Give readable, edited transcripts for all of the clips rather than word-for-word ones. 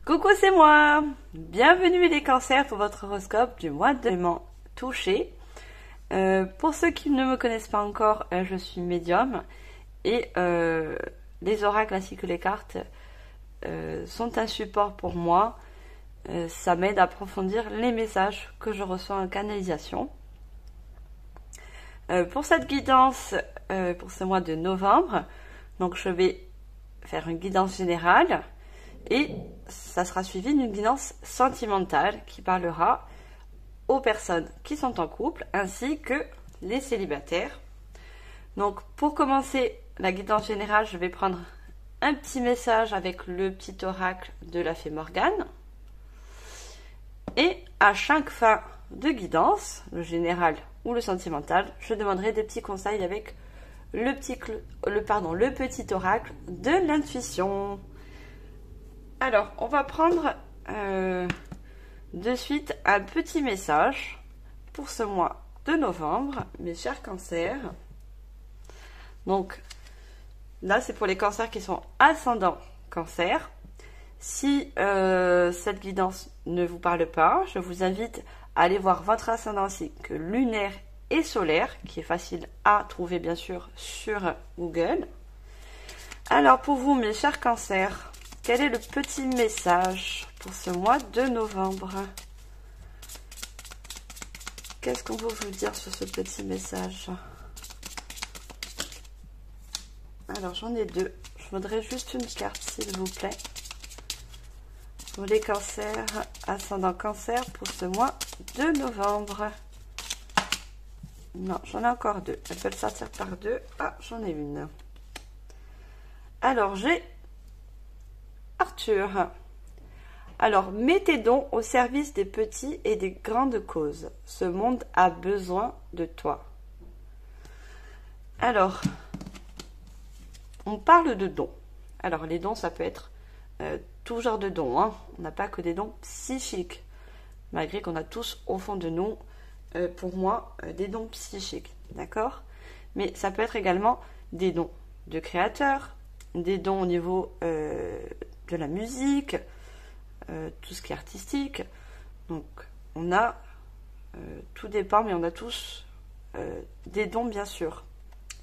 Coucou, c'est moi. Bienvenue les cancers pour votre horoscope du mois de touché. Pour ceux qui ne me connaissent pas encore, je suis médium et les oracles ainsi que les cartes sont un support pour moi. Ça m'aide à approfondir les messages que je reçois en canalisation. Pour cette guidance, pour ce mois de novembre, donc je vais faire une guidance générale et ça sera suivi d'une guidance sentimentale qui parlera aux personnes qui sont en couple ainsi que les célibataires. Donc pour commencer la guidance générale, je vais prendre un petit message avec le petit oracle de la fée Morgane. Et à chaque fin de guidance, le général ou le sentimental, je demanderai des petits conseils avec le petit oracle de l'intuition. Alors, on va prendre de suite un petit message pour ce mois de novembre, mes chers cancers. Donc, là, c'est pour les cancers qui sont ascendants cancer. Si cette guidance ne vous parle pas, je vous invite à aller voir votre ascendant ainsi que lunaire et solaire, qui est facile à trouver bien sûr sur Google. Alors pour vous, mes chers cancers, quel est le petit message pour ce mois de novembre? Qu'est-ce qu'on peut vous dire sur ce petit message? Alors j'en ai deux. Je voudrais juste une carte s'il vous plaît. Pour les cancers, ascendant cancer pour ce mois de novembre. Non, j'en ai encore deux. Elles peuvent sortir par deux. Ah, j'en ai une. Alors, j'ai Arthur. Alors, mets tes dons au service des petits et des grandes causes. Ce monde a besoin de toi. Alors, on parle de dons. Alors, les dons, ça peut être tout genre de dons. Hein. On n'a pas que des dons psychiques. Malgré qu'on a tous au fond de nous, pour moi, des dons psychiques. D'accord? Mais ça peut être également des dons de créateurs, des dons au niveau de la musique, tout ce qui est artistique. Donc, on a, tout dépend, mais on a tous des dons, bien sûr.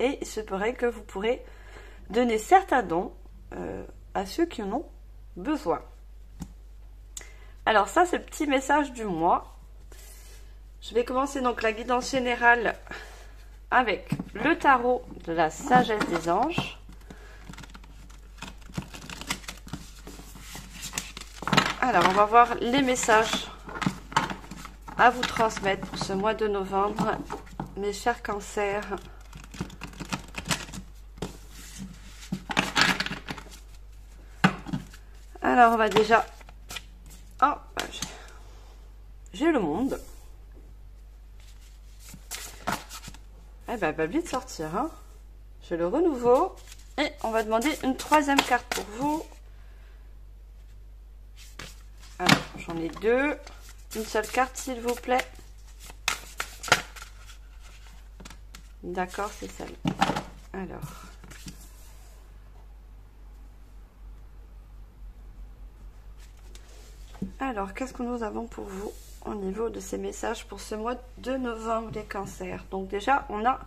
Et il se pourrait que vous pourrez donner certains dons à ceux qui en ont besoin. Alors ça, c'est le petit message du mois. Je vais commencer donc la guidance générale avec le tarot de la sagesse des anges. Alors, on va voir les messages à vous transmettre pour ce mois de novembre, mes chers cancers. Alors, on va déjà... Oh, j'ai le monde. Eh ben, pas oublié de sortir. Hein. J'ai le renouveau. Et on va demander une troisième carte pour vous. Alors, j'en ai deux. Une seule carte, s'il vous plaît. D'accord, c'est celle. Alors, qu'est-ce que nous avons pour vous au niveau de ces messages pour ce mois de novembre, les cancers? Donc déjà, on a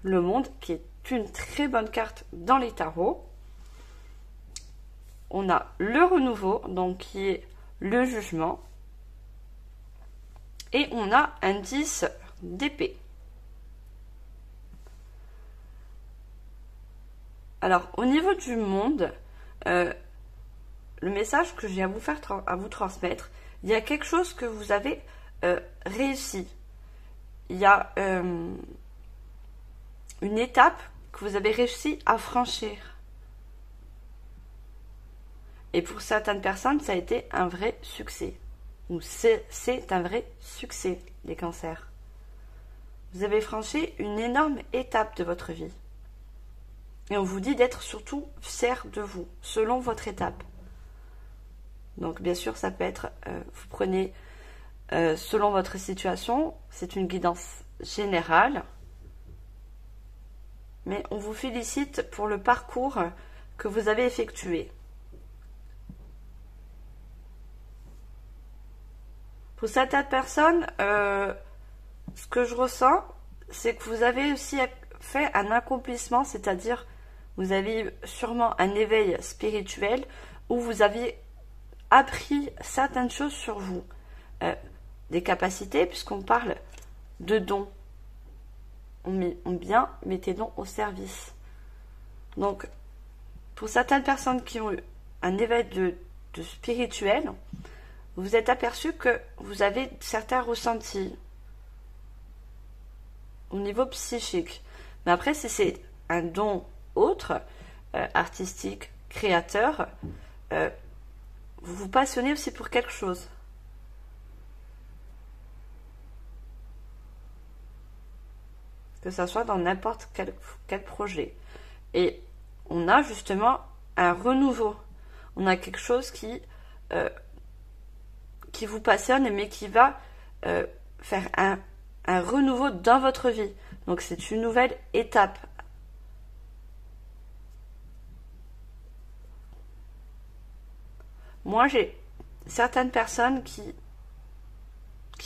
le monde qui est une très bonne carte dans les tarots. On a le renouveau, donc qui est le jugement. Et on a un 10 d'épée. Alors, au niveau du monde, le message que j'ai à vous transmettre, il y a quelque chose que vous avez réussi. Il y a une étape que vous avez réussi à franchir. Et pour certaines personnes, ça a été un vrai succès. Ou c'est un vrai succès, les cancers. Vous avez franchi une énorme étape de votre vie. Et on vous dit d'être surtout fier de vous, selon votre étape. Donc bien sûr, ça peut être, vous prenez selon votre situation, c'est une guidance générale. Mais on vous félicite pour le parcours que vous avez effectué. Pour certaines personnes, ce que je ressens, c'est que vous avez aussi fait un accomplissement, c'est-à-dire vous avez sûrement un éveil spirituel où vous avez appris certaines choses sur vous. Des capacités, puisqu'on parle de dons. On met tes dons au service. Donc, pour certaines personnes qui ont eu un éveil de spirituel, vous vous êtes aperçu que vous avez certains ressentis au niveau psychique. Mais après, si c'est un don autre, artistique, créateur, vous vous passionnez aussi pour quelque chose. Que ça soit dans n'importe quel projet. Et on a justement un renouveau. On a quelque chose qui vous passionne, mais qui va faire un renouveau dans votre vie. Donc c'est une nouvelle étape. Moi, j'ai certaines personnes qui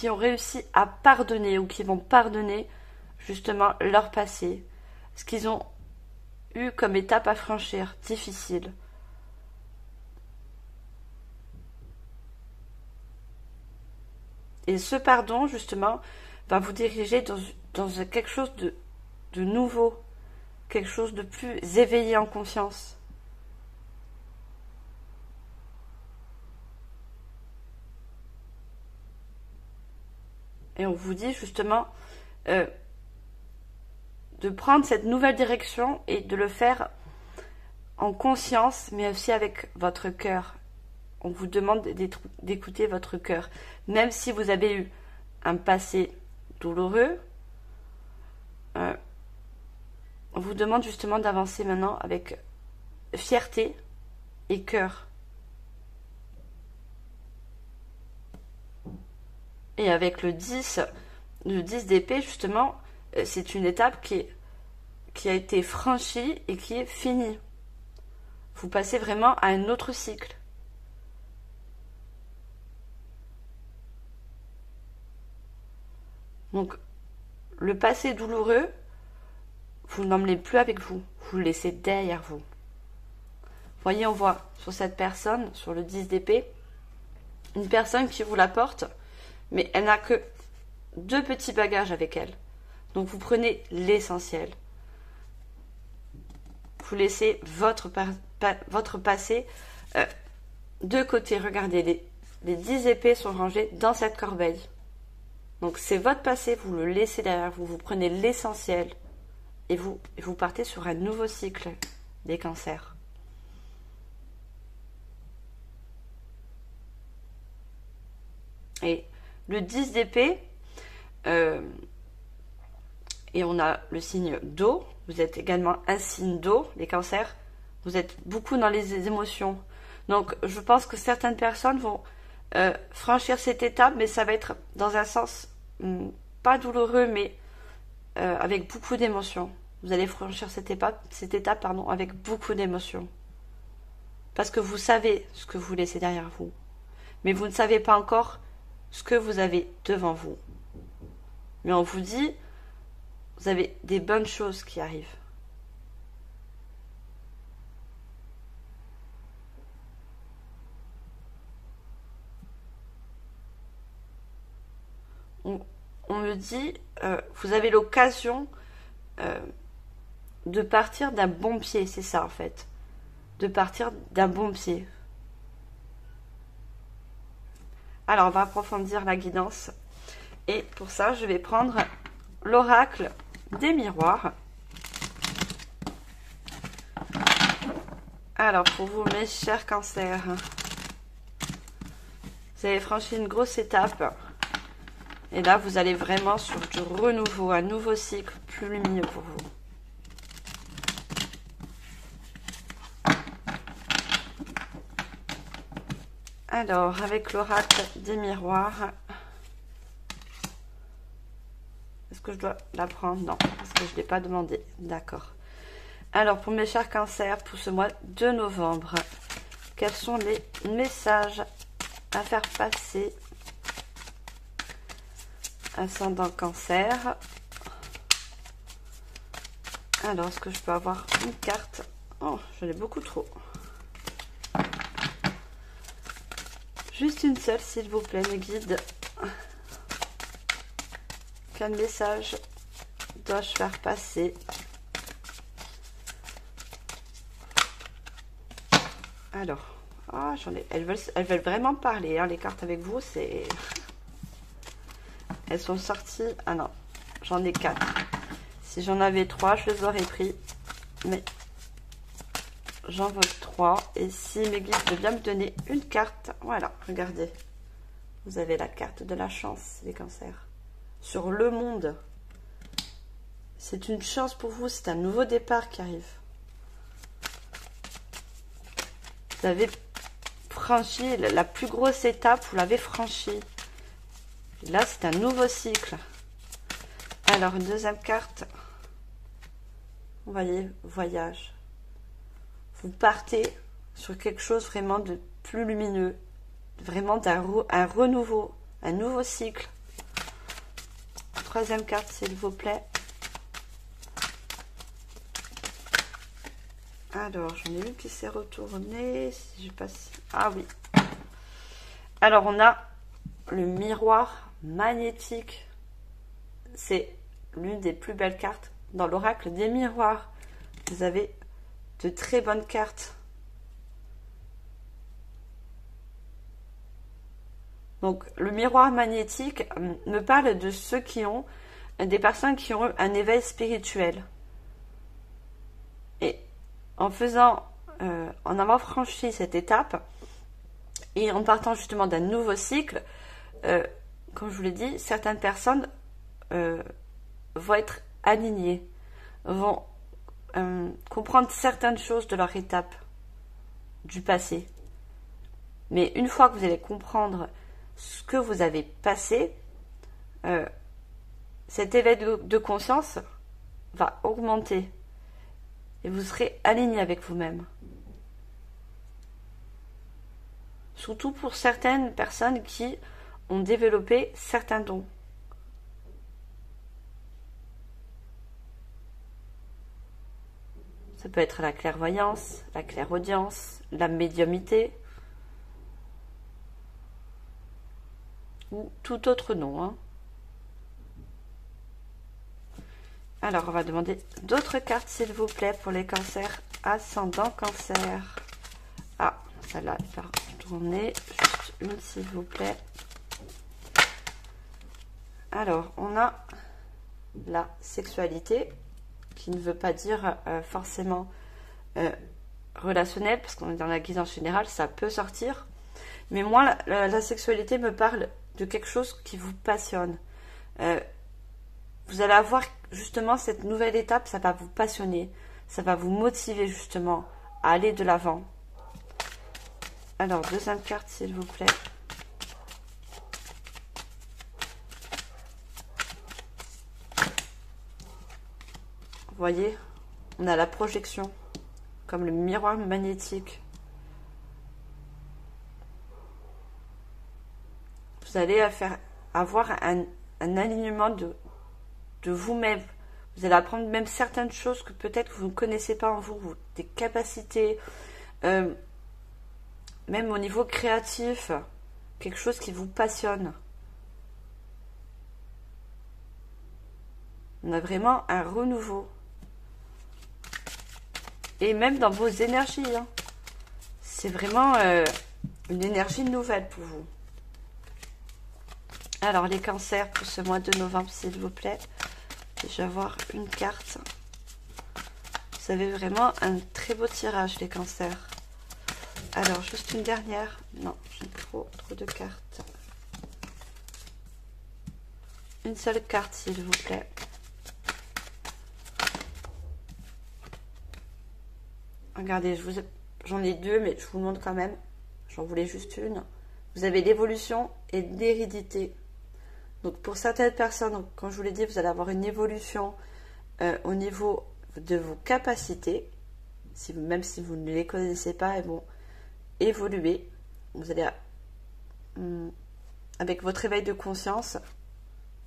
ont réussi à pardonner ou qui vont pardonner justement leur passé, ce qu'ils ont eu comme étape à franchir, difficile. Et ce pardon, justement, va vous diriger dans quelque chose de nouveau, quelque chose de plus éveillé en conscience. Et on vous dit justement de prendre cette nouvelle direction et de le faire en conscience, mais aussi avec votre cœur. On vous demande d'écouter votre cœur. Même si vous avez eu un passé douloureux, on vous demande justement d'avancer maintenant avec fierté et cœur. Et avec le 10 d'épée, justement, c'est une étape qui a été franchie et qui est finie. Vous passez vraiment à un autre cycle. Donc, le passé douloureux, vous n'emmenez plus avec vous. Vous le laissez derrière vous. Vous voyez, on voit sur cette personne, sur le 10 d'épée, une personne qui vous la porte, mais elle n'a que 2 petits bagages avec elle. Donc, vous prenez l'essentiel. Vous laissez votre passé de côté. Regardez, les 10 épées sont rangées dans cette corbeille. Donc, c'est votre passé, vous le laissez derrière vous. Vous prenez l'essentiel et vous partez sur un nouveau cycle des cancers. Et le 10 d'épée, et on a le signe d'eau. Vous êtes également un signe d'eau, les cancers. Vous êtes beaucoup dans les émotions. Donc, je pense que certaines personnes vont franchir cette étape, mais ça va être dans un sens pas douloureux, mais avec beaucoup d'émotions. Vous allez franchir cette étape avec beaucoup d'émotions. Parce que vous savez ce que vous laissez derrière vous. Mais vous ne savez pas encore ce que vous avez devant vous. Mais on vous dit, vous avez des bonnes choses qui arrivent. On me dit, vous avez l'occasion de partir d'un bon pied, c'est ça en fait. De partir d'un bon pied. Alors, on va approfondir la guidance. Et pour ça, je vais prendre l'oracle des miroirs. Alors, pour vous, mes chers cancers, vous avez franchi une grosse étape. Et là, vous allez vraiment sur du renouveau, un nouveau cycle plus lumineux pour vous. Alors, avec l'oracle des miroirs, est-ce que je dois la prendre? Non, parce que je ne l'ai pas demandé. D'accord. Alors, pour mes chers cancers, pour ce mois de novembre, quels sont les messages à faire passer ascendant Cancer. Alors, est-ce que je peux avoir une carte? Oh, j'en ai beaucoup trop. Juste une seule, s'il vous plaît, mes guides. Quel message dois-je faire passer? Alors, oh, elles veulent vraiment parler, hein, les cartes avec vous, c'est... Elles sont sorties... Ah non, j'en ai 4. Si j'en avais 3, je les aurais pris. Mais j'en veux 3. Et si mes guides veulent bien me donner une carte... Voilà, regardez. Vous avez la carte de la chance, les cancers. Sur le monde. C'est une chance pour vous, c'est un nouveau départ qui arrive. Vous avez franchi la plus grosse étape, vous l'avez franchie. Là, c'est un nouveau cycle. Alors, une deuxième carte. Vous voyez, voyage. Vous partez sur quelque chose vraiment de plus lumineux. Vraiment un renouveau, un nouveau cycle. Troisième carte, s'il vous plaît. Alors, j'en ai une qui s'est retournée. Si je passe... Ah oui. Alors, on a le miroir magnétique. C'est l'une des plus belles cartes dans l'oracle des miroirs. Vous avez de très bonnes cartes. Donc, le miroir magnétique me parle de ceux qui ont, des personnes qui ont un éveil spirituel. Et en faisant, en avoir franchi cette étape, et en partant justement d'un nouveau cycle, comme je vous l'ai dit, certaines personnes vont être alignées, vont comprendre certaines choses de leur étape du passé. Mais une fois que vous allez comprendre ce que vous avez passé, cet éveil de conscience va augmenter et vous serez aligné avec vous-même. Surtout pour certaines personnes qui ont développé certains dons. Ça peut être la clairvoyance, la clairaudience, la médiumnité ou tout autre nom. Hein. Alors, on va demander d'autres cartes, s'il vous plaît, pour les cancers ascendant cancer. Ah, celle-là est pas retournée. Juste une, s'il vous plaît. Alors, on a la sexualité, qui ne veut pas dire forcément relationnel, parce qu'on est dans la guidance générale, ça peut sortir. Mais moi, la sexualité me parle de quelque chose qui vous passionne. Vous allez avoir justement cette nouvelle étape, ça va vous passionner, ça va vous motiver justement à aller de l'avant. Alors, deuxième carte, s'il vous plaît. Vous voyez, on a la projection, comme le miroir magnétique. Vous allez avoir un alignement de vous-même. Vous allez apprendre même certaines choses que peut-être vous ne connaissez pas en vous, des capacités, même au niveau créatif, quelque chose qui vous passionne. On a vraiment un renouveau. Et même dans vos énergies. Hein. C'est vraiment une énergie nouvelle pour vous. Alors, les cancers pour ce mois de novembre, s'il vous plaît. Je vais avoir une carte. Vous avez vraiment un très beau tirage, les cancers. Alors, juste une dernière. Non, j'ai trop de cartes. Une seule carte, s'il vous plaît. Regardez, j'en ai deux, mais je vous le montre quand même. J'en voulais juste une. Vous avez l'évolution et l'hérédité. Donc pour certaines personnes, donc, comme je vous l'ai dit, vous allez avoir une évolution au niveau de vos capacités. Même si vous ne les connaissez pas, elles vont évoluer. Vous allez, avec votre éveil de conscience,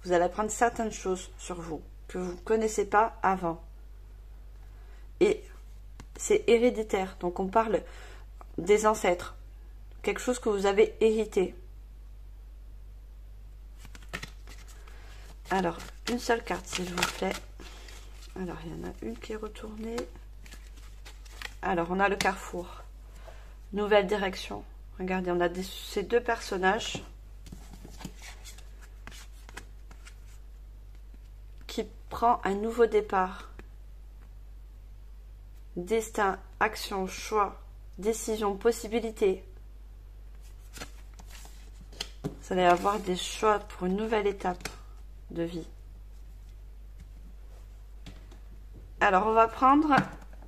Vous allez apprendre certaines choses sur vous que vous ne connaissez pas avant. Et c'est héréditaire, donc on parle des ancêtres, quelque chose que vous avez hérité. Alors, une seule carte s'il vous plaît. Alors, il y en a une qui est retournée. Alors, on a le carrefour. Nouvelle direction. Regardez, on a ces deux personnages qui prend un nouveau départ. Destin, action, choix, décision, possibilité. Vous allez avoir des choix pour une nouvelle étape de vie. Alors, on va prendre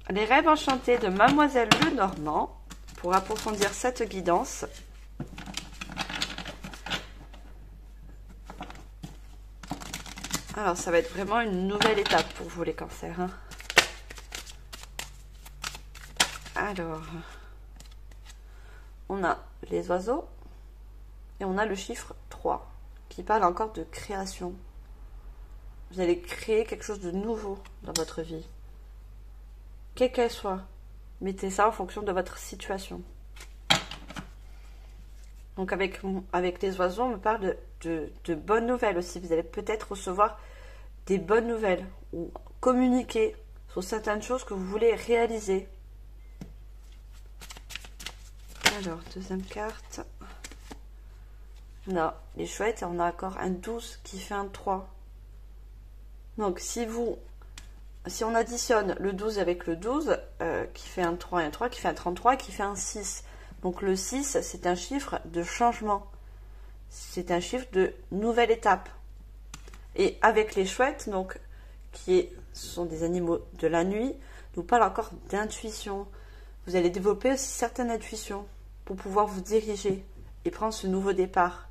les rêves enchantés de Mademoiselle Lenormand pour approfondir cette guidance. Alors, ça va être vraiment une nouvelle étape pour vous, les cancers, hein. Alors, on a les oiseaux et on a le chiffre 3 qui parle encore de création. Vous allez créer quelque chose de nouveau dans votre vie. Quelle qu'elle soit, mettez ça en fonction de votre situation. Donc avec les oiseaux, on me parle de bonnes nouvelles aussi. Vous allez peut-être recevoir des bonnes nouvelles ou communiquer sur certaines choses que vous voulez réaliser. Alors, deuxième carte. On a les chouettes et on a encore un 12 qui fait un 3. Donc, si on additionne le 12 avec le 12, qui fait un 3 et un 3, qui fait un 33, qui fait un 6. Donc, le 6, c'est un chiffre de changement. C'est un chiffre de nouvelle étape. Et avec les chouettes, donc, ce sont des animaux de la nuit, nous parle encore d'intuition. Vous allez développer aussi certaines intuitions pour pouvoir vous diriger et prendre ce nouveau départ.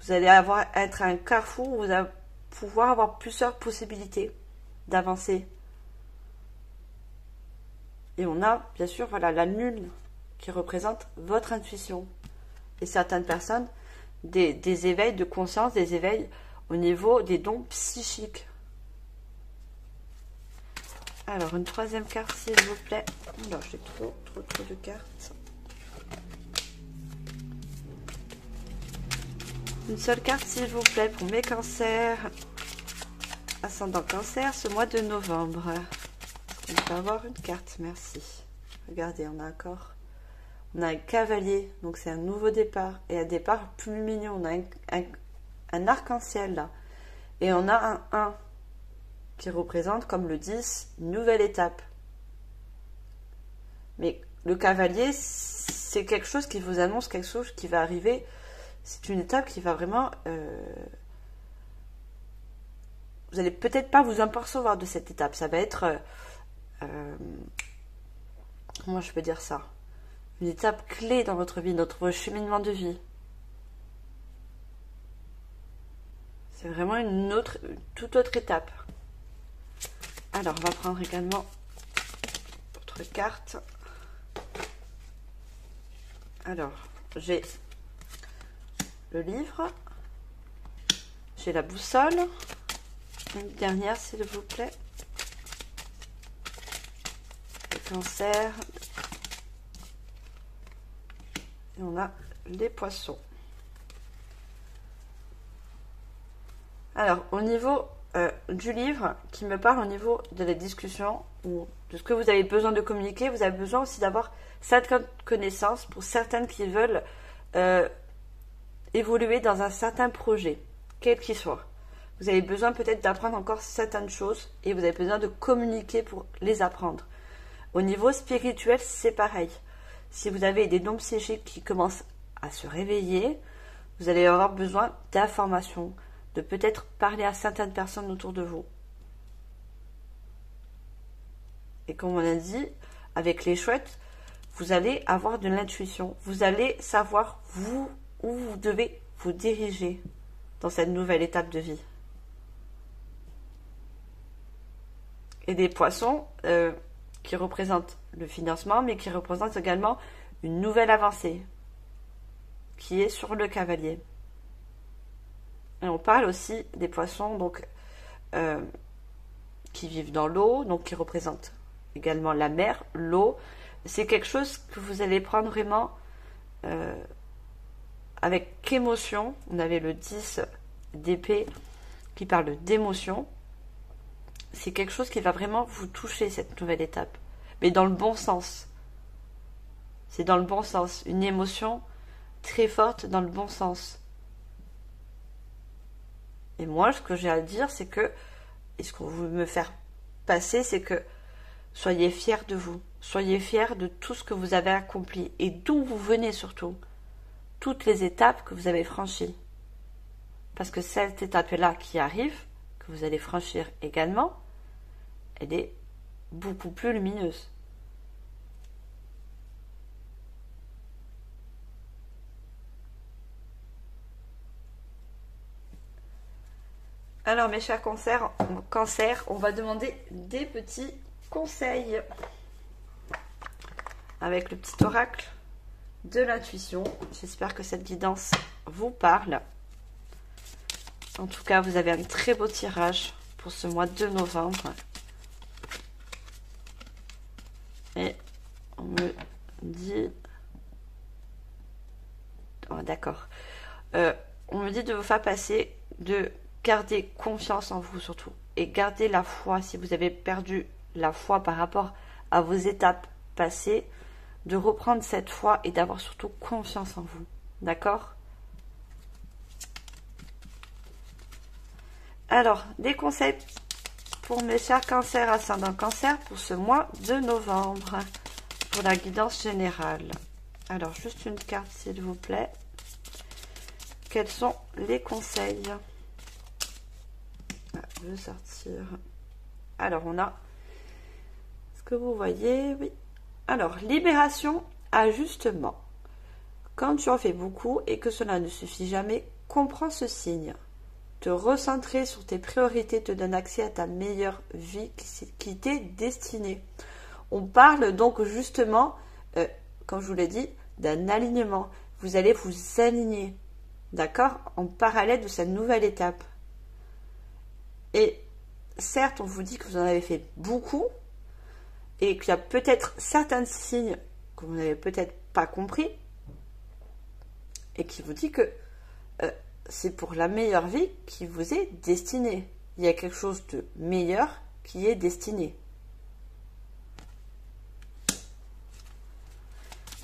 Vous allez être à un carrefour où vous allez pouvoir avoir plusieurs possibilités d'avancer. Et on a, bien sûr, voilà, la lune qui représente votre intuition. Et certaines personnes, des éveils de conscience, des éveils au niveau des dons psychiques. Alors, une troisième carte, s'il vous plaît. Alors, j'ai trop de cartes. Une seule carte, s'il vous plaît, pour mes cancers. Ascendant cancer, ce mois de novembre. On peut avoir une carte, merci. Regardez, on a un cavalier, donc c'est un nouveau départ. Et un départ plus lumineux. On a un arc-en-ciel là. Et on a un 1 qui représente, comme le 10, une nouvelle étape. Mais le cavalier, c'est quelque chose qui vous annonce quelque chose qui va arriver. C'est une étape qui va vraiment... vous n'allez peut-être pas vous apercevoir de cette étape. Ça va être... comment je peux dire ça? Une étape clé dans votre vie, notre cheminement de vie. C'est vraiment une toute autre étape. Alors, on va prendre également autre carte. Alors, j'ai le livre. J'ai la boussole. Une dernière, s'il vous plaît. Le cancer. Et on a les poissons. Alors, au niveau du livre, qui me parle au niveau de la discussion ou de ce que vous avez besoin de communiquer, vous avez besoin aussi d'avoir certaines connaissances pour certaines qui veulent évoluer dans un certain projet, quel qu'il soit. Vous avez besoin peut-être d'apprendre encore certaines choses et vous avez besoin de communiquer pour les apprendre. Au niveau spirituel, c'est pareil. Si vous avez des dons psychiques qui commencent à se réveiller, vous allez avoir besoin d'informations, de peut-être parler à certaines personnes autour de vous. Et comme on a dit, avec les chouettes, vous allez avoir de l'intuition. Vous allez savoir où vous devez vous diriger dans cette nouvelle étape de vie. Et des poissons qui représentent le financement, mais qui représentent également une nouvelle avancée qui est sur le cavalier. Et on parle aussi des poissons donc, qui vivent dans l'eau, donc qui représentent également la mer, l'eau. C'est quelque chose que vous allez prendre vraiment avec émotion. On avait le 10 d'épée qui parle d'émotion. C'est quelque chose qui va vraiment vous toucher, cette nouvelle étape. Mais dans le bon sens. C'est dans le bon sens. Une émotion très forte dans le bon sens. Et moi, ce que j'ai à dire, c'est que, et ce qu'on veut me faire passer, c'est que soyez fiers de vous. Soyez fiers de tout ce que vous avez accompli. Et d'où vous venez surtout. Toutes les étapes que vous avez franchies. Parce que cette étape-là qui arrive, que vous allez franchir également, elle est beaucoup plus lumineuse. Alors mes chers cancers, on va demander des petits conseils avec le petit oracle de l'intuition. J'espère que cette guidance vous parle. En tout cas, vous avez un très beau tirage pour ce mois de novembre. Et on me dit... Oh, d'accord. On me dit de vous faire passer, de garder confiance en vous surtout. Et garder la foi. Si vous avez perdu la foi par rapport à vos étapes passées, de reprendre cette foi et d'avoir surtout confiance en vous. D'accord ? Alors, des conseils pour mes chers cancers, ascendant cancer, pour ce mois de novembre, pour la guidance générale. Alors, juste une carte, s'il vous plaît. Quels sont les conseils? Je vais sortir. Alors, on a... Est-ce que vous voyez? Oui. Alors, libération, ajustement. Quand tu en fais beaucoup et que cela ne suffit jamais, comprends ce signe. Te recentrer sur tes priorités te donne accès à ta meilleure vie qui t'est destinée. On parle donc justement, comme je vous l'ai dit, d'un alignement. Vous allez vous aligner, d'accord, en parallèle de cette nouvelle étape. Et certes, on vous dit que vous en avez fait beaucoup et qu'il y a peut-être certains signes que vous n'avez peut-être pas compris et qui vous dit que c'est pour la meilleure vie qui vous est destinée. Il y a quelque chose de meilleur qui est destiné.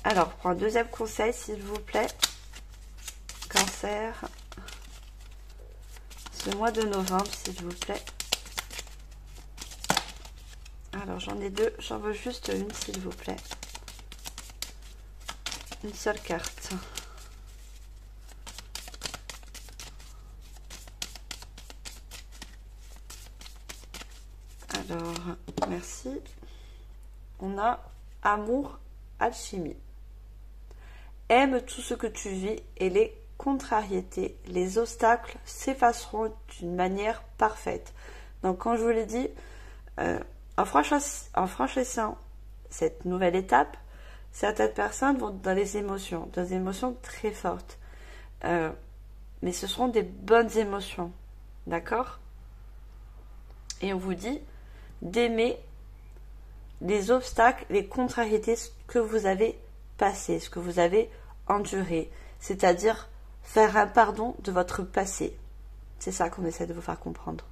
Alors, pour un deuxième conseil, s'il vous plaît, Cancer, ce mois de novembre, s'il vous plaît. Alors, j'en ai deux, j'en veux juste une, s'il vous plaît. Une seule carte. Alors, merci. On a amour, alchimie. Aime tout ce que tu vis et les contrariétés, les obstacles s'effaceront d'une manière parfaite. Donc, quand je vous l'ai dit, en franchissant cette nouvelle étape, certaines personnes vont dans des émotions très fortes. Mais ce seront des bonnes émotions. D'accord? Et on vous dit d'aimer les obstacles, les contrariétés que vous avez passées, ce que vous avez enduré. C'est-à-dire faire un pardon de votre passé. C'est ça qu'on essaie de vous faire comprendre.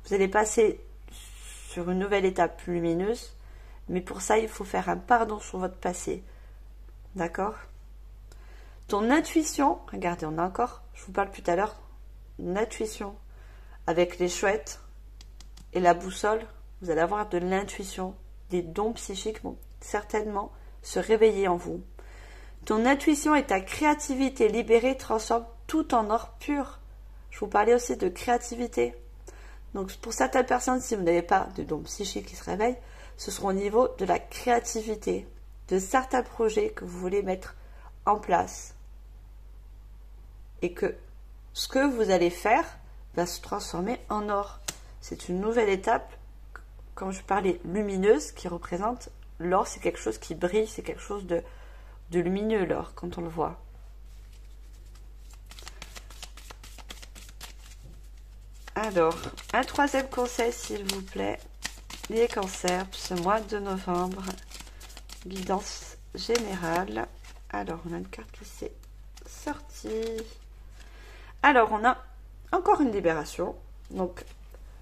Vous allez passer sur une nouvelle étape lumineuse, mais pour ça, il faut faire un pardon sur votre passé. D'accord? Ton intuition, regardez, on a encore, je vous parle tout à l'heure, une intuition avec les chouettes et la boussole, vous allez avoir de l'intuition, des dons psychiques vont certainement se réveiller en vous. Ton intuition et ta créativité libérée transforment tout en or pur. Je vous parlais aussi de créativité. Donc pour certaines personnes, si vous n'avez pas de dons psychiques qui se réveillent, ce sera au niveau de la créativité, de certains projets que vous voulez mettre en place. Et que ce que vous allez faire va se transformer en or. C'est une nouvelle étape, comme je parlais, lumineuse, qui représente l'or. C'est quelque chose qui brille, c'est quelque chose de lumineux, l'or, quand on le voit. Alors, un troisième conseil, s'il vous plaît. Les cancers, ce mois de novembre. Guidance générale. Alors, on a une carte qui s'est sortie. Alors, on a encore une libération. Donc,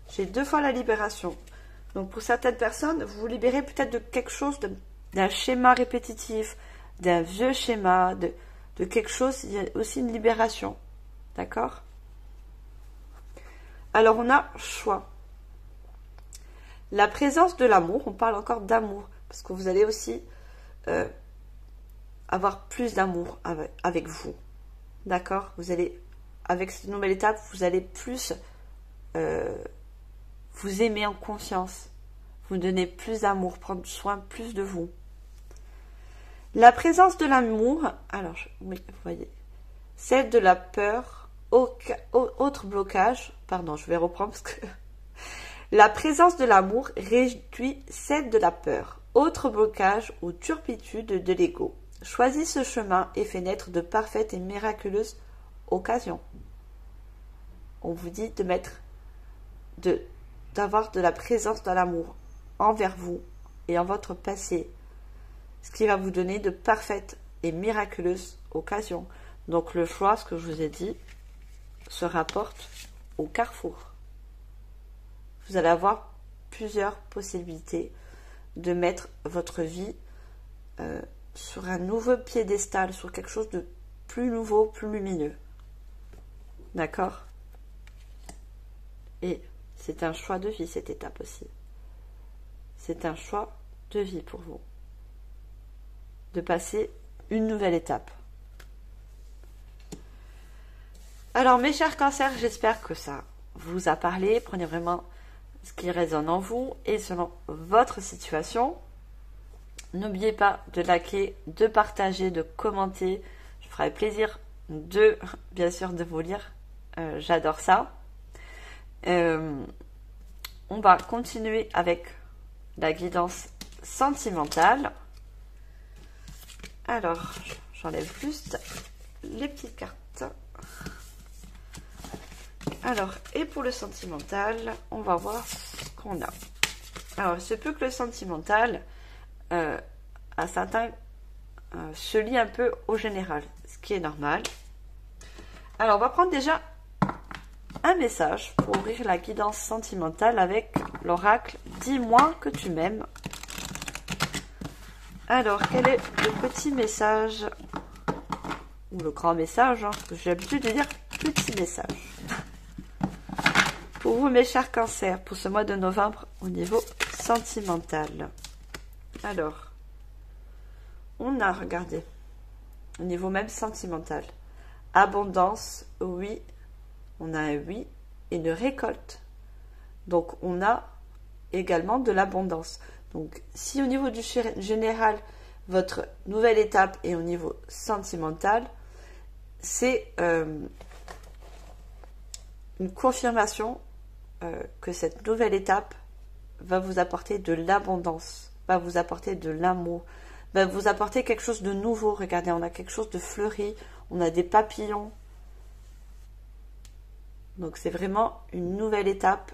j'ai 2 fois la libération. Donc, pour certaines personnes, vous vous libérez peut-être de quelque chose, d'un schéma répétitif, d'un vieux schéma, de quelque chose. Il y a aussi une libération. D'accord? Alors, on a choix. La présence de l'amour, on parle encore d'amour, parce que vous allez aussi avoir plus d'amour avec vous. D'accord? Vous allez, avec cette nouvelle étape, vous allez plus vous aimer en confiance, vous donner plus d'amour, prendre soin plus de vous. La présence de l'amour, alors, oui, vous voyez, celle de la peur, autre blocage, pardon, je vais reprendre parce que la présence de l'amour réduit celle de la peur, autre blocage ou turpitude de l'ego. Choisis ce chemin et fais naître de parfaites et miraculeuses occasions. On vous dit de d'avoir de la présence de l'amour envers vous et en votre passé, ce qui va vous donner de parfaites et miraculeuses occasions. Donc le choix, ce que je vous ai dit, se rapporte au carrefour. Vous allez avoir plusieurs possibilités de mettre votre vie sur un nouveau piédestal, sur quelque chose de plus nouveau, plus lumineux. D'accord? Et c'est un choix de vie, cette étape aussi. C'est un choix de vie pour vous. De passer une nouvelle étape. Alors, mes chers cancers, j'espère que ça vous a parlé. Prenez vraiment ce qui résonne en vous et selon votre situation. N'oubliez pas de liker, de partager, de commenter. Je ferai plaisir bien sûr, de vous lire. J'adore ça. On va continuer avec la guidance sentimentale. Alors, j'enlève juste les petites cartes. Alors, et pour le sentimental, on va voir ce qu'on a. Alors, il se peut que le sentimental, à certains, se lie un peu au général, ce qui est normal. Alors, on va prendre déjà un message pour ouvrir la guidance sentimentale avec l'oracle « Dis-moi que tu m'aimes ». Alors, quel est le petit message, ou le grand message, hein, parce que j'ai l'habitude de dire petit message. Pour vous, mes chers cancers, pour ce mois de novembre, au niveau sentimental. Alors, on a, regardez, au niveau même sentimental, abondance, oui, on a un oui, et une récolte. Donc, on a également de l'abondance. Donc, si au niveau du général, votre nouvelle étape est au niveau sentimental, c'est une confirmation que cette nouvelle étape va vous apporter de l'abondance, va vous apporter de l'amour, va vous apporter quelque chose de nouveau. Regardez, on a quelque chose de fleuri, on a des papillons. Donc, c'est vraiment une nouvelle étape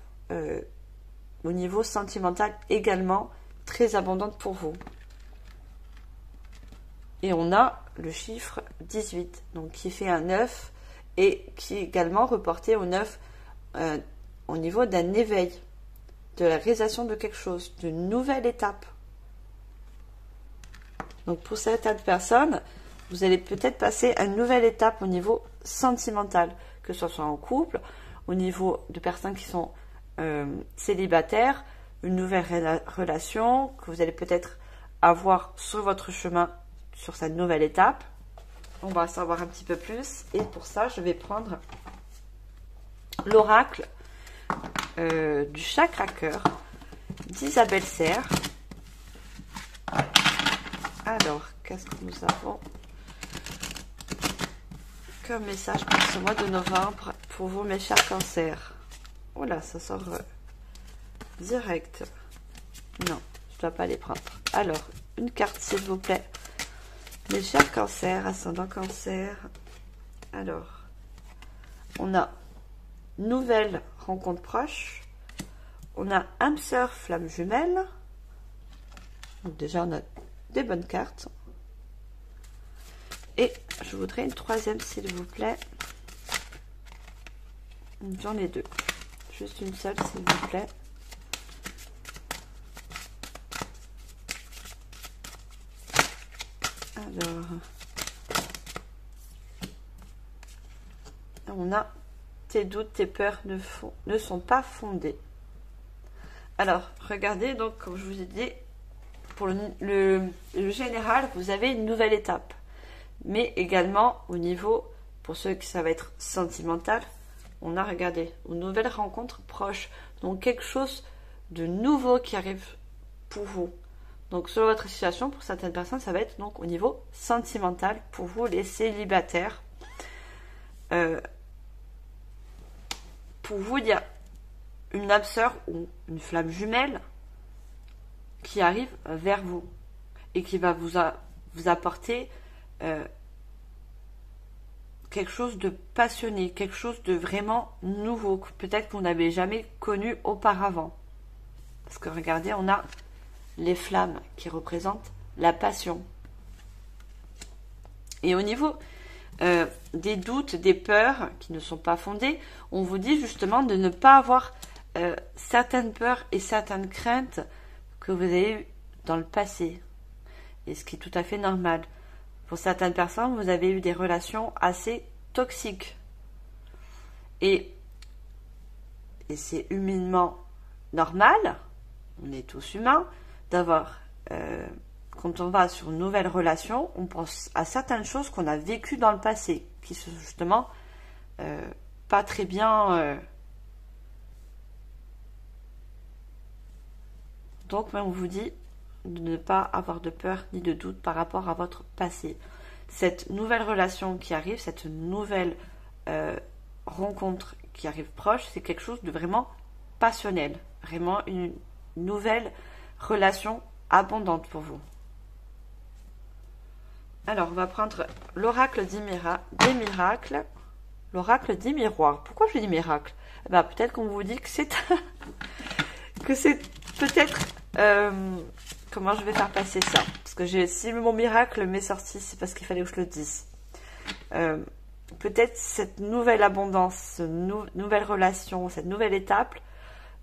au niveau sentimental également très abondante pour vous. Et on a le chiffre 18, donc qui fait un 9 et qui est également reporté au 9 au niveau d'un éveil, de la réalisation de quelque chose, d'une nouvelle étape. Donc pour certaines personnes, vous allez peut-être passer à une nouvelle étape au niveau sentimental, que ce soit en couple, au niveau de personnes qui sont célibataires, une nouvelle relation que vous allez peut-être avoir sur votre chemin, sur cette nouvelle étape. On va en savoir un petit peu plus. Et pour ça, je vais prendre l'oracle du chakra cœur d'Isabelle Serre. Alors, qu'est-ce que nous avons comme message pour ce mois de novembre pour vous, mes chers cancers? Oh là, ça sort direct. Non, je ne dois pas les prendre. Alors, une carte, s'il vous plaît. Mes chers cancers, ascendant cancer. Alors, on a nouvelle rencontre proche. On a âme sœur, flamme jumelle. Donc déjà, on a des bonnes cartes. Et je voudrais une troisième, s'il vous plaît. J'en ai deux. Juste une seule, s'il vous plaît. Alors, on a tes doutes, tes peurs ne sont pas fondés. Alors, regardez, donc, comme je vous ai dit, pour le général, vous avez une nouvelle étape. Mais également, au niveau, pour ceux qui ça va être sentimental, on a, regardé, une nouvelle rencontre proche. Donc, quelque chose de nouveau qui arrive pour vous. Donc, selon votre situation, pour certaines personnes, ça va être donc au niveau sentimental pour vous, les célibataires. Pour vous, il y a une âme sœur ou une flamme jumelle qui arrive vers vous et qui va vous apporter quelque chose de passionné, quelque chose de vraiment nouveau, que peut-être qu'on n'avait jamais connu auparavant. Parce que regardez, on a les flammes qui représentent la passion. Et au niveau des doutes, des peurs qui ne sont pas fondées, on vous dit justement de ne pas avoir certaines peurs et certaines craintes que vous avez eues dans le passé. Et ce qui est tout à fait normal. Pour certaines personnes, vous avez eu des relations assez toxiques. Et c'est humainement normal, on est tous humains, d'avoir, quand on va sur une nouvelle relation, on pense à certaines choses qu'on a vécues dans le passé, qui sont justement pas très bien. Donc, on vous dit de ne pas avoir de peur ni de doute par rapport à votre passé. Cette nouvelle relation qui arrive, cette nouvelle rencontre qui arrive proche, c'est quelque chose de vraiment passionnel, vraiment une nouvelle relation abondante pour vous. Alors, on va prendre l'oracle des miracles, l'oracle des miroirs. Pourquoi je dis miracle? Peut-être qu'on vous dit que c'est que c'est peut-être comment je vais faire passer ça, parce que si mon miracle m'est sorti, c'est parce qu'il fallait que je le dise. Peut-être cette nouvelle abondance, cette nouvelle relation, cette nouvelle étape,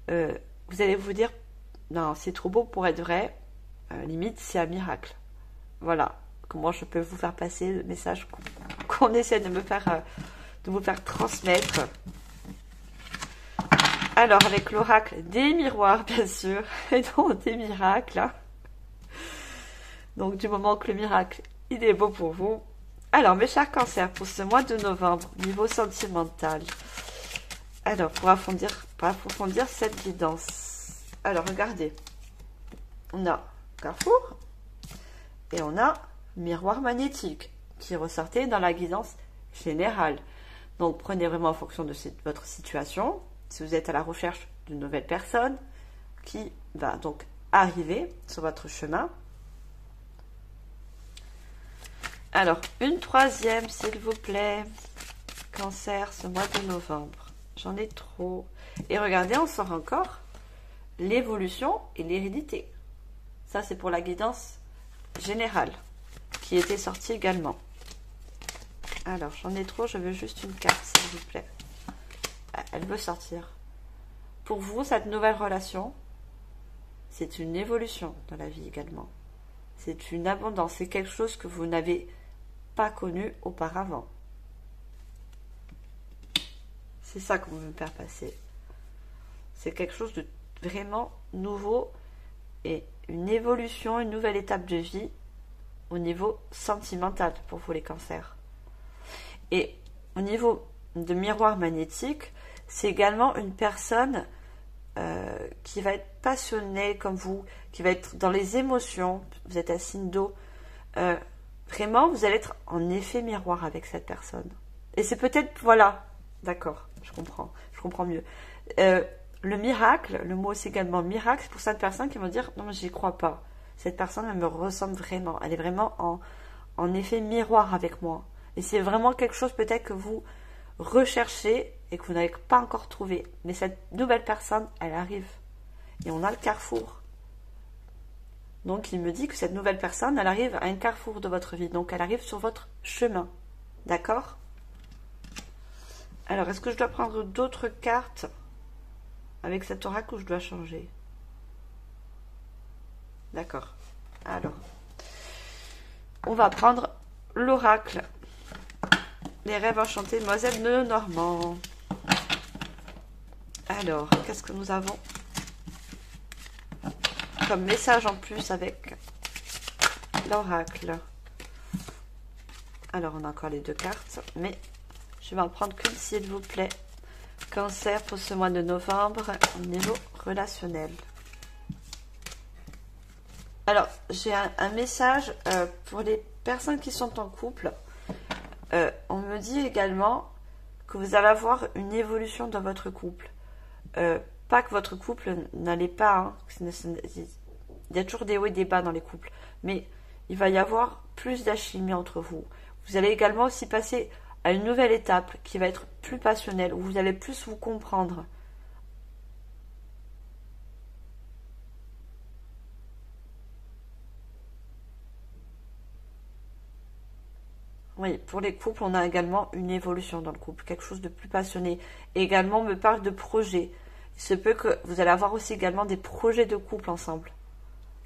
vous allez vous dire non, c'est trop beau pour être vrai, limite c'est un miracle. Voilà comment je peux vous faire passer le message qu'on essaie de vous faire transmettre. Alors, avec l'oracle des miroirs, bien sûr, et non des miracles. Hein. Donc, du moment que le miracle, il est beau pour vous. Alors, mes chers cancers, pour ce mois de novembre, niveau sentimental. Alors, pour approfondir cette guidance. Alors, regardez. On a Carrefour et on a miroir magnétique qui ressortait dans la guidance générale. Donc, prenez vraiment en fonction de votre situation. Si vous êtes à la recherche d'une nouvelle personne qui va donc arriver sur votre chemin. Alors, une troisième, s'il vous plaît. Cancer, ce mois de novembre. J'en ai trop. Et regardez, on sort encore l'évolution et l'hérédité. Ça, c'est pour la guidance générale qui était sortie également. Alors, j'en ai trop, je veux juste une carte, s'il vous plaît. Elle veut sortir. Pour vous, cette nouvelle relation, c'est une évolution dans la vie également. C'est une abondance, c'est quelque chose que vous n'avez pas connu auparavant. C'est ça qu'on veut me faire passer. C'est quelque chose de vraiment nouveau et une évolution, une nouvelle étape de vie au niveau sentimental pour vous les cancers. Et au niveau de miroir magnétique, c'est également une personne qui va être passionnée comme vous, qui va être dans les émotions. Vous êtes un signe d'eau. Vraiment, vous allez être en effet miroir avec cette personne. Et c'est peut-être, voilà, d'accord, je comprends mieux. Le miracle, le mot c'est également miracle, c'est pour cette personne qui va dire non mais j'y crois pas. Cette personne elle me ressemble vraiment, elle est vraiment en effet miroir avec moi. Et c'est vraiment quelque chose peut-être que vous recherchez et que vous n'avez pas encore trouvé. Mais cette nouvelle personne, elle arrive. Et on a le carrefour. Donc, il me dit que cette nouvelle personne, elle arrive à un carrefour de votre vie. Donc, elle arrive sur votre chemin. D'accord? Alors, est-ce que je dois prendre d'autres cartes avec cet oracle ou je dois changer? D'accord. Alors, on va prendre l'oracle. Les rêves enchantés de Mlle Lenormand. Alors, qu'est-ce que nous avons comme message en plus avec l'oracle? Alors, on a encore les deux cartes, mais je vais en prendre qu'une, s'il vous plaît. Cancer pour ce mois de novembre, au niveau relationnel. Alors, j'ai un message pour les personnes qui sont en couple. On me dit également que vous allez avoir une évolution dans votre couple. Pas que votre couple n'allait pas. Hein. Il y a toujours des hauts et des bas dans les couples. Mais il va y avoir plus d'alchimie entre vous. Vous allez également aussi passer à une nouvelle étape qui va être plus passionnelle, où vous allez plus vous comprendre. Oui, pour les couples, on a également une évolution dans le couple, quelque chose de plus passionné. Et également, on me parle de projets. Il se peut que vous allez avoir aussi également des projets de couple ensemble,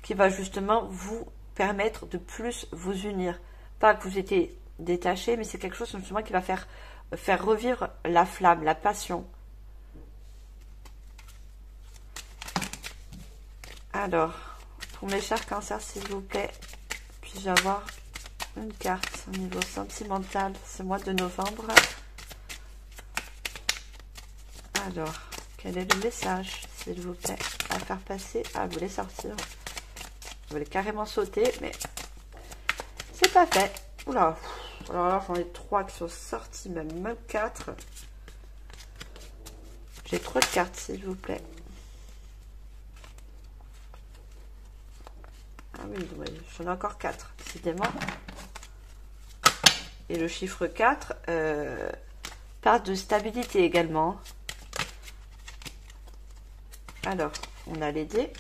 qui va justement vous permettre de plus vous unir. Pas que vous étiez détachés, mais c'est quelque chose justement qui va faire revivre la flamme, la passion. Alors, pour mes chers cancers, s'il vous plaît, puis-je avoir une carte au niveau sentimental ce mois de novembre? Alors, quel est le message, s'il vous plaît, à faire passer? Ah, vous voulez sortir? Vous voulez carrément sauter, mais c'est pas fait. Oula, alors là, j'en ai 3 qui sont sortis, même 4. J'ai trop de cartes, s'il vous plaît. Ah oui, j'en ai encore 4, décidément. Et le chiffre 4 parle de stabilité également. Alors, on a les dés.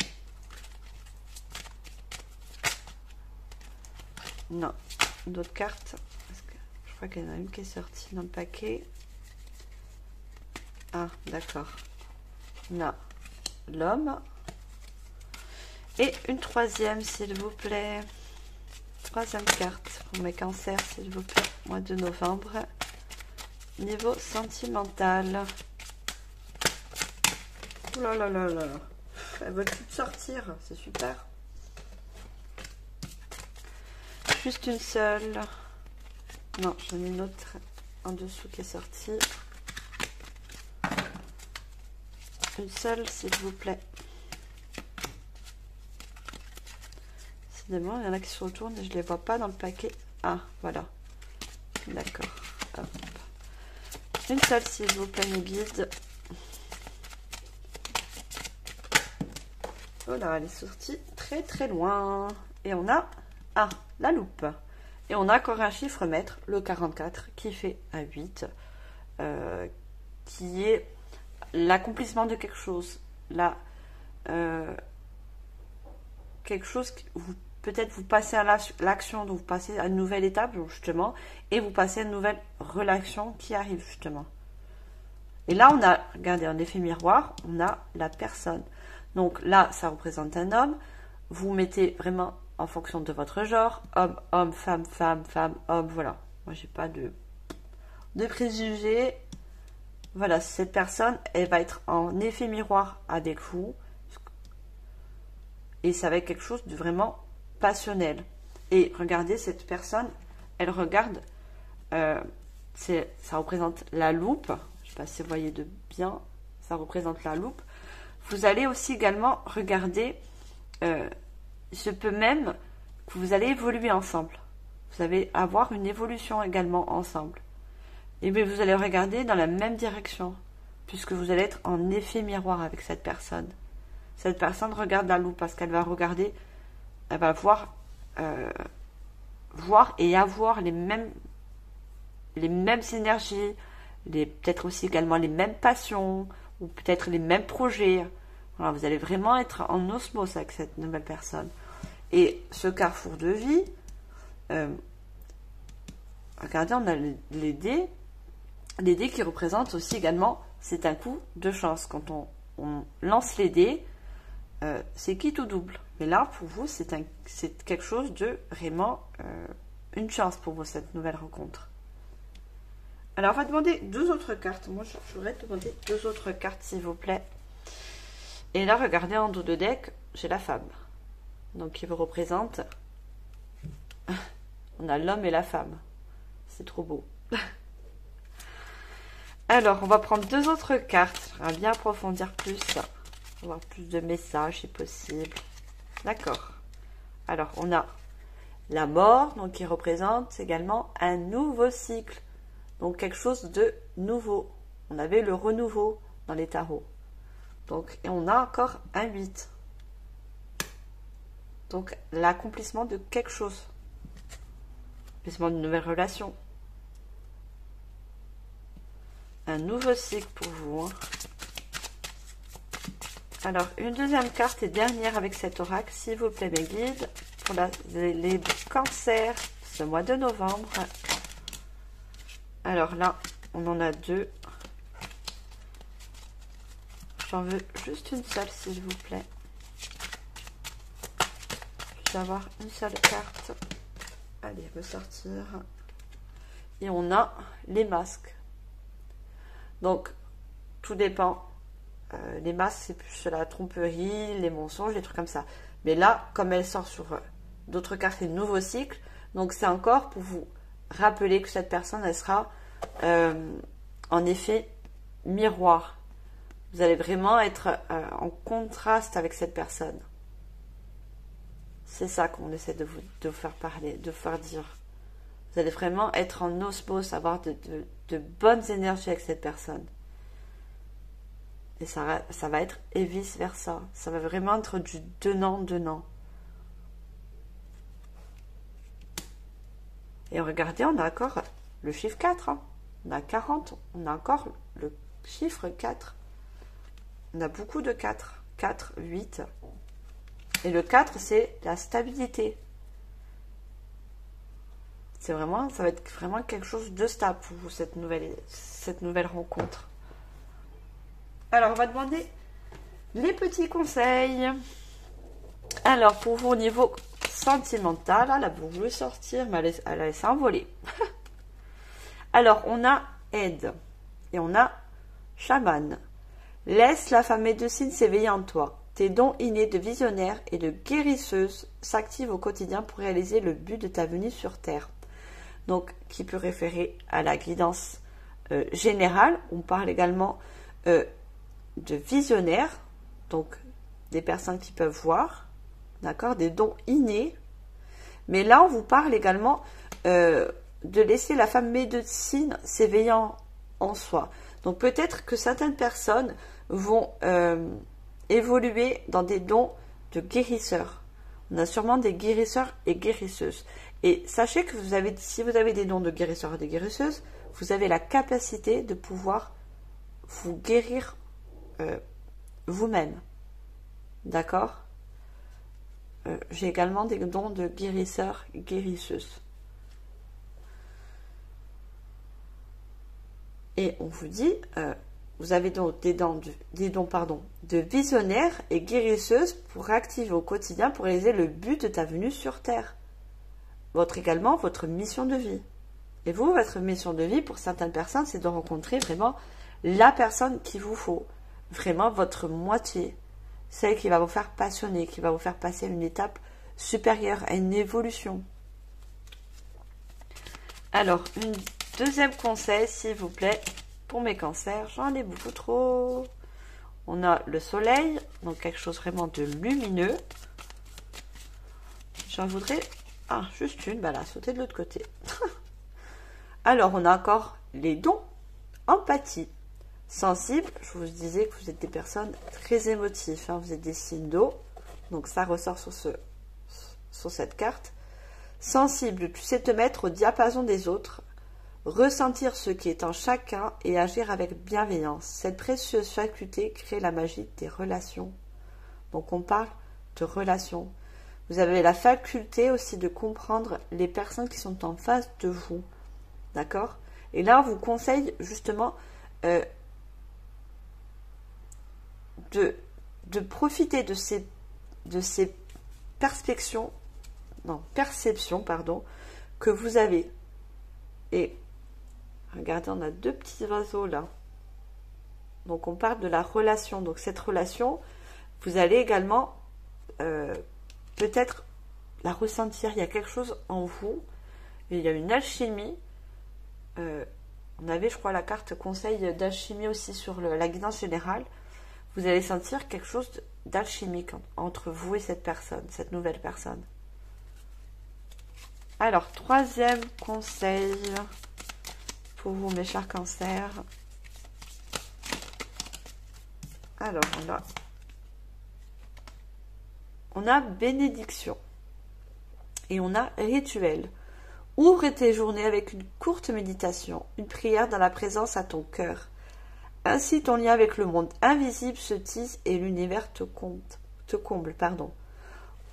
Non, d'autres cartes. Parce que je crois qu'il y en a une qui est sortie dans le paquet. Ah, d'accord. On a l'homme. Et une troisième, s'il vous plaît. Troisième carte pour mes cancers, s'il vous plaît. Mois de novembre. Niveau sentimental. Oh là là là là. Elles veulent plus sortir. C'est super. Juste une seule. Non, j'en ai une autre en dessous qui est sortie. Une seule, s'il vous plaît. Décidément, il y en a qui se retournent et je ne les vois pas dans le paquet. Ah, voilà. D'accord. Hop. Une seule, s'il vous plaît, mes guides. Voilà, elle est sortie très très loin. Et on a... Ah, la loupe. Et on a encore un chiffre maître, le 44, qui fait un 8. Qui est l'accomplissement de quelque chose. Là, quelque chose que vous... Peut-être vous passez à l'action, donc vous passez à une nouvelle étape, justement, et vous passez à une nouvelle relation qui arrive, justement. Et là, on a, regardez, en effet miroir, on a la personne. Donc là, ça représente un homme. Vous mettez vraiment en fonction de votre genre, homme, homme, femme, femme, femme, homme, voilà. Moi, j'ai pas de préjugés. Voilà, cette personne, elle va être en effet miroir avec vous. Et ça va être quelque chose de vraiment passionnel. Et regardez, cette personne, elle regarde, ça représente la loupe. Je ne sais pas si vous voyez de bien, ça représente la loupe. Vous allez aussi également regarder, je peux même que vous allez évoluer ensemble. Vous allez avoir une évolution également ensemble. Et bien vous allez regarder dans la même direction, puisque vous allez être en effet miroir avec cette personne. Cette personne regarde la loupe parce qu'elle va regarder, elle va voir et avoir les mêmes énergies, peut-être aussi également les mêmes passions, ou peut-être les mêmes projets. Voilà, vous allez vraiment être en osmose avec cette nouvelle personne. Et ce carrefour de vie, regardez, on a les dés. Les dés qui représentent aussi également, c'est un coup de chance. Quand on lance les dés, c'est quitte ou double. Mais là, pour vous, c'est quelque chose de vraiment une chance pour vous, cette nouvelle rencontre. Alors, on va demander 2 autres cartes. Moi, je voudrais demander 2 autres cartes, s'il vous plaît. Et là, regardez en dos de deck, j'ai la femme. Donc, qui vous représente. On a l'homme et la femme. C'est trop beau. Alors, on va prendre 2 autres cartes. On va bien approfondir plus. Avoir plus de messages si possible. D'accord. Alors, on a la mort, donc qui représente également un nouveau cycle. Donc, quelque chose de nouveau. On avait le renouveau dans les tarots. Donc, et on a encore un 8. Donc, l'accomplissement de quelque chose. L'accomplissement d'une nouvelle relation. Un nouveau cycle pour vous. Hein. Alors, une deuxième carte et dernière avec cet oracle, s'il vous plaît, mes guides, pour les cancers ce mois de novembre. Alors là, on en a 2. J'en veux juste une seule, s'il vous plaît. Je vais avoir une seule carte. Allez, ressortir. Et on a les masques. Donc, tout dépend. Les masques, c'est plus la tromperie, les mensonges, les trucs comme ça. Mais là, comme elle sort sur d'autres cartes, c'est nouveau cycle. Donc, c'est encore pour vous rappeler que cette personne, elle sera en effet miroir. Vous allez vraiment être en contraste avec cette personne. C'est ça qu'on essaie de vous faire parler, de vous faire dire. Vous allez vraiment être en osmose, avoir de bonnes énergies avec cette personne. Et ça va être et vice versa. Ça va vraiment être du donnant-donnant. Et regardez, on a encore le chiffre 4. Hein. On a 40. On a encore le chiffre 4. On a beaucoup de 4. 4, 8. Et le 4, c'est la stabilité. Ça va être vraiment quelque chose de stable pour vous, cette nouvelle rencontre. Alors, on va demander les petits conseils. Alors, pour vous, au niveau sentimental, elle a voulu sortir, mais elle a s'envoler. Alors, on a aide et on a chaman. Laisse la femme médecine s'éveiller en toi. Tes dons innés de visionnaire et de guérisseuse s'activent au quotidien pour réaliser le but de ta venue sur Terre. Donc, qui peut référer à la guidance générale. On parle également de visionnaires, donc des personnes qui peuvent voir, d'accord, des dons innés. Mais là, on vous parle également de laisser la femme médecine s'éveillant en soi. Donc, peut-être que certaines personnes vont évoluer dans des dons de guérisseurs. On a sûrement des guérisseurs et guérisseuses. Et sachez que si vous avez des dons de guérisseurs et de guérisseuses, vous avez la capacité de pouvoir vous guérir vous-même. D'accord? J'ai également des dons de guérisseurs et guérisseuses. Et on vous dit, vous avez donc des dons de visionnaire et guérisseuse pour activer au quotidien pour réaliser le but de ta venue sur Terre. Également votre mission de vie. Et vous, votre mission de vie, pour certaines personnes, c'est de rencontrer vraiment la personne qu'il vous faut. Vraiment votre moitié. Celle qui va vous faire passionner, qui va vous faire passer à une étape supérieure, à une évolution. Alors, un deuxième conseil, s'il vous plaît, pour mes cancers. J'en ai beaucoup trop. On a le soleil, donc quelque chose vraiment de lumineux. J'en voudrais... Ah, juste une, bah là, sauter de l'autre côté. Alors, on a encore les dons. Empathie. Sensible, je vous disais que vous êtes des personnes très émotives. Hein, vous êtes des signes d'eau. Donc, ça ressort sur cette carte. Sensible, tu sais te mettre au diapason des autres ressentir ce qui est en chacun et agir avec bienveillance. Cette précieuse faculté crée la magie des relations. Donc on parle de relations. Vous avez la faculté aussi de comprendre les personnes qui sont en face de vous. D'accord? Et là, on vous conseille justement de profiter de ces perceptions que vous avez. Et regardez, on a 2 petits oiseaux là. Donc on parle de la relation. Donc cette relation, vous allez également peut-être la ressentir. Il y a quelque chose en vous. Il y a une alchimie. On avait, je crois, la carte conseil d'alchimie aussi sur la guidance générale. Vous allez sentir quelque chose d'alchimique entre vous et cette personne, cette nouvelle personne. Alors, 3e conseil pour vous, mes chers cancers. Alors, on a bénédiction et on a rituel. Ouvre tes journées avec une courte méditation, une prière dans la présence à ton cœur. Ainsi, ton lien avec le monde invisible se tisse et l'univers te comble.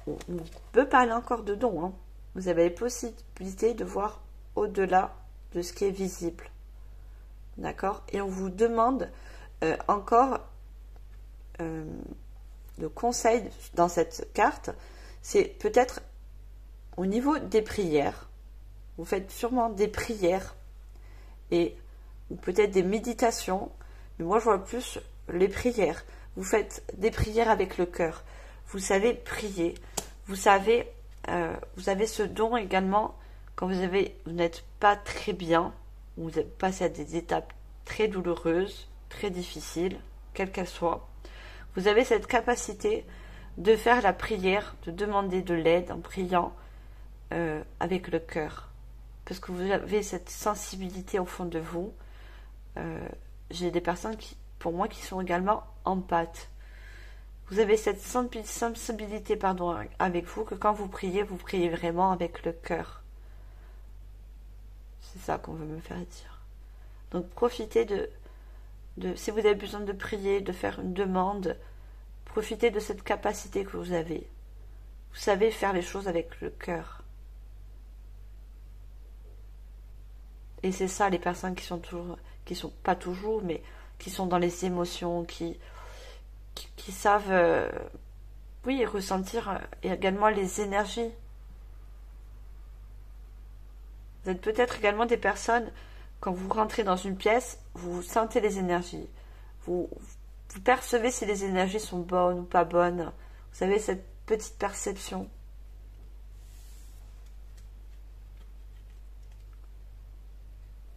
On peut parler encore de dons. Hein. Vous avez la possibilité de voir au-delà de ce qui est visible. D'accord? Et on vous demande encore de conseils dans cette carte. C'est peut-être au niveau des prières. Vous faites sûrement des prières ou peut-être des méditations. Mais moi, je vois plus les prières. Vous faites des prières avec le cœur. Vous savez prier. Vous avez ce don également quand vous n'êtes pas très bien, ou vous passez à des étapes très douloureuses, très difficiles, quelles qu'elles soient. Vous avez cette capacité de faire la prière, de demander de l'aide en priant avec le cœur. Parce que vous avez cette sensibilité au fond de vous. J'ai des personnes pour moi qui sont également empathes. Vous avez cette sensibilité avec vous que quand vous priez vraiment avec le cœur. C'est ça qu'on veut me faire dire. Donc profitez si vous avez besoin de prier, de faire une demande, profitez de cette capacité que vous avez. Vous savez faire les choses avec le cœur. Et c'est ça, les personnes qui sont pas toujours, mais qui sont dans les émotions, qui savent, ressentir également les énergies. Vous êtes peut-être également des personnes, quand vous rentrez dans une pièce, vous sentez les énergies. Vous percevez si les énergies sont bonnes ou pas bonnes. Vous avez cette petite perception.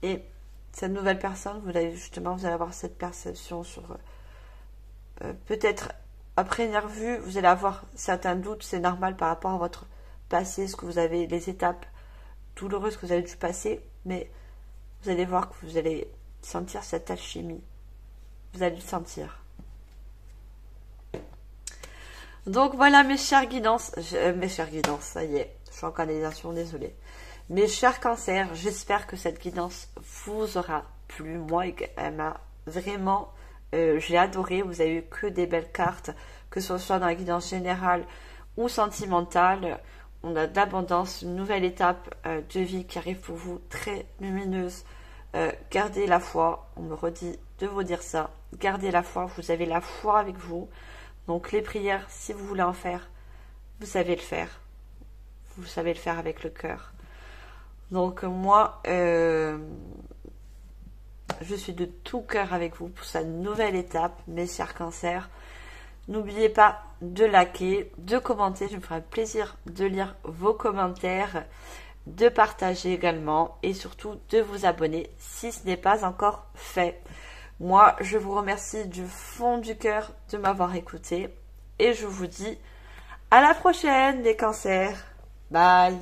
Et cette nouvelle personne, vous allez avoir cette perception sur... peut-être, à première vue, vous allez avoir certains doutes, c'est normal par rapport à votre passé, ce que vous avez, les étapes douloureuses que vous avez dû passer, mais vous allez voir que vous allez sentir cette alchimie. Vous allez le sentir. Donc voilà mes chères guidances, ça y est, je suis en canalisation, désolée. Mes chers cancers, j'espère que cette guidance vous aura plu. Moi, elle m'a vraiment... j'ai adoré, vous avez eu que des belles cartes, que ce soit dans la guidance générale ou sentimentale. On a d'abondance, une nouvelle étape de vie qui arrive pour vous, très lumineuse. Gardez la foi, on me redit de vous dire ça. Gardez la foi, vous avez la foi avec vous. Donc les prières, si vous voulez en faire, vous savez le faire. Vous savez le faire avec le cœur. Donc moi, je suis de tout cœur avec vous pour cette nouvelle étape, mes chers cancers. N'oubliez pas de liker, de commenter, je me ferai plaisir de lire vos commentaires, de partager également et surtout de vous abonner si ce n'est pas encore fait. Moi, je vous remercie du fond du cœur de m'avoir écouté et je vous dis à la prochaine les cancers. Bye.